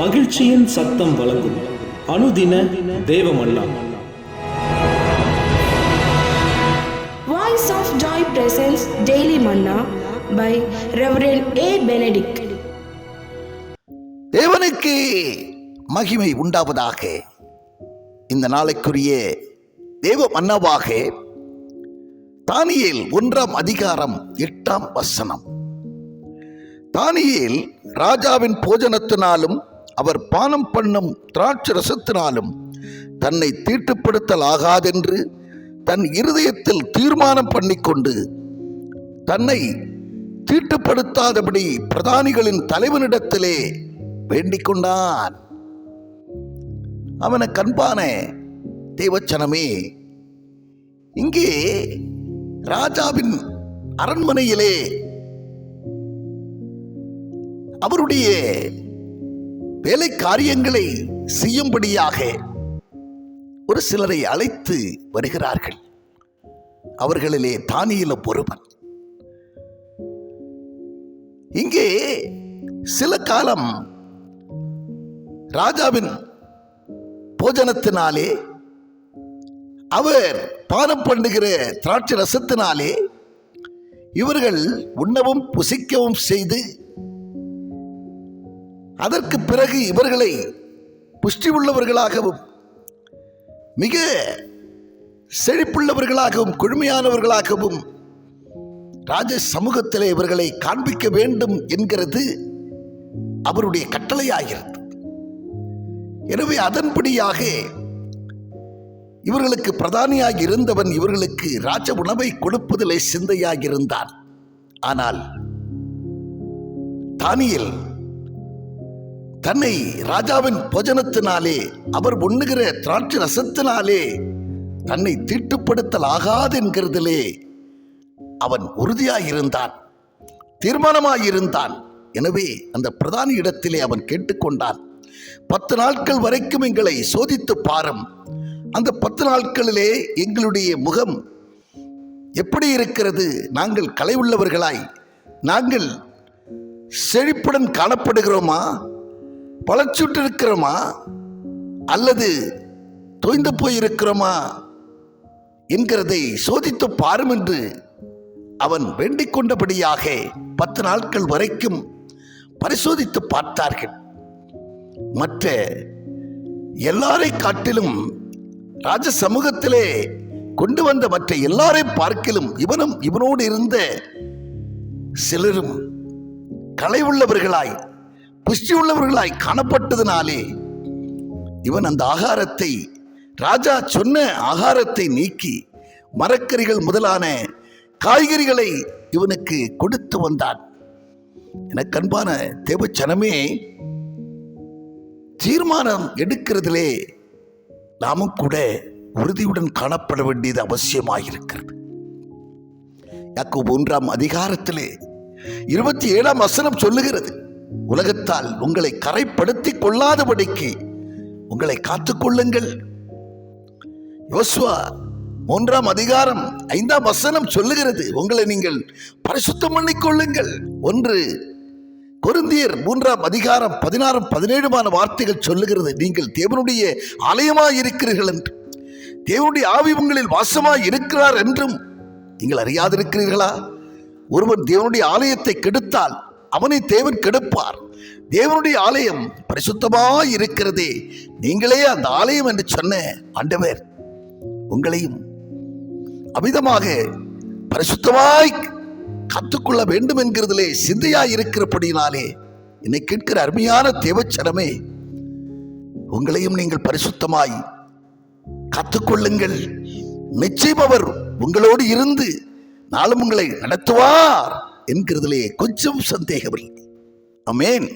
மகிழ்ச்சியின் சத்தம் வழங்கும் அனுதின தேவமன்னா. Voice of Joy presents Daily Manna by Reverend A. Benedict. தேவனுக்கு மகிமை உண்டாவதாக. இந்த நாளைக்குரிய தேவ மன்னாவாக தானியேல் 1ஆம் அதிகாரம் 8ஆம் வசனம். தானியேல் ராஜாவின் போஜனத்தினாலும் அவர் பானம் பண்ணும் திராட்சை ரசத்தினாலும் தன்னை தீட்டுப்படுத்தலாகாதென்று தன் இருதயத்தில் தீர்மானம் பண்ணிக்கொண்டு தன்னை தீட்டுப்படுத்தாதபடி பிரதானிகளின் தலைவனிடத்திலே வேண்டிக் கொண்டான். அவன கண்பான தேவச்சனமே, இங்கே ராஜாவின் அரண்மனையிலே அவருடைய வேலை காரியங்களை செய்யும்படியாக ஒரு சிலரை அழைத்து வருகிறார்கள். அவர்களிலே தானியேலும் ஒருவன். இங்கே சில காலம் ராஜாவின் போஜனத்தினாலே, அவர் பானம் பண்ணுகிற திராட்சை ரசத்தினாலே இவர்கள் உண்ணவும் புசிக்கவும் செய்து, அதற்கு பிறகு இவர்களை புஷ்டி உள்ளவர்களாகவும் மிக செழிப்புள்ளவர்களாகவும் கொழுமையானவர்களாகவும் ராஜ சமூகத்திலே இவர்களை காண்பிக்க வேண்டும் என்கிறது அவருடைய கட்டளையாகிறது. எனவே அதன்படியாக இவர்களுக்கு பிரதானியாக இருந்தவன் இவர்களுக்கு ராஜ உணவை கொடுப்பதிலே சிந்தையாக இருந்தான். ஆனால் தானியேல் தன்னை ராஜாவின் போஜனத்தினாலே, அவர் உண்ணுகிற திராட்சை ரசத்தினாலே தன்னை தீட்டுப்படுத்தலாகாது என்கிறதிலே அவன் உறுதியாயிருந்தான், தீர்மானமாயிருந்தான். எனவே அந்த பிரதானி இடத்திலே அவன் கேட்டுக்கொண்டான், 10 நாட்கள் வரைக்கும் எங்களை சோதித்து பாரும். அந்த 10 நாட்களிலே எங்களுடைய முகம் எப்படி இருக்கிறது? நாங்கள் கலை உள்ளவர்களாய், நாங்கள் செழிப்புடன் காணப்படுகிறோமா, பழச்சுட்டு இருக்கிறோமா, அல்லது தொய்ந்து போயிருக்கிறோமா என்கிறதை சோதித்து பாரும் என்று அவன் வேண்டிக் கொண்டபடியாக 10 நாட்கள் வரைக்கும் பரிசோதித்து பார்த்தார்கள். மற்ற எல்லாரை காட்டிலும் ராஜ சமூகத்திலே கொண்டு வந்த மற்ற எல்லாரை பார்க்கிலும் இவனும் இவனோடு இருந்த சிலரும் கலை உள்ளவர்களாய், புஷ்டி உள்ளவர்களாய் காணப்பட்டதினாலே இவன் அந்த ஆகாரத்தை, ராஜா சொன்ன ஆகாரத்தை நீக்கி மரக்கறிகள் முதலான காய்கறிகளை இவனுக்கு கொடுத்து வந்தான். எனக்கு அன்பான தேவச்சனமே, தீர்மானம் எடுக்கிறதிலே நாமும் கூட உறுதியுடன் காணப்பட வேண்டியது அவசியமாயிருக்கிறது. யாக்கோபு 1ஆம் அதிகாரத்திலே 27ஆம் வசனம் சொல்லுகிறது, உலகத்தால் உங்களை கரைப்படுத்திக் கொள்ளாதபடிக்கு உங்களை காத்துக்கொள்ளுங்கள். யோசுவா 3ஆம் அதிகாரம் 5ஆம் வசனம் சொல்லுகிறது, உங்களை நீங்கள் பரிசுத்தம் பண்ணிக்கொள்ளுங்கள். 1 கொரிந்தியர் 3ஆம் அதிகாரம் 16 17 வார்த்தைகள் சொல்லுகிறது, நீங்கள் தேவனுடைய ஆலயமாய் இருக்கிறீர்கள் என்று, தேவனுடைய ஆவி உங்களில் வாசமாய் இருக்கிறார் என்றும் நீங்கள் அறியாதிருக்கிறீர்களா? ஒருவன் தேவனுடைய ஆலயத்தை கெடுத்தால் அவனை தேவன் கெடுப்பார். தேவனுடைய ஆலயம் பரிசுத்தமாய் இருக்கிறதே, நீங்களே அந்த ஆலயம் என்று சொன்ன ஆண்டவர் உங்களையும் அமிதமாக பரிசுத்தமாய் கற்றுக்கொள்ள வேண்டும் என்கிறதிலே சிந்தையாய் இருக்கிறபடினாலே என்னை கேட்கிற அருமையான தேவச்சனமே, உங்களையும் நீங்கள் பரிசுத்தமாய் கற்றுக்கொள்ளுங்கள். நிச்சயம் அவர் உங்களோடு இருந்து நாளும் உங்களை நடத்துவார் என்கிறதிலே கொஞ்சம் சந்தேகமில்லை. ஆமென்.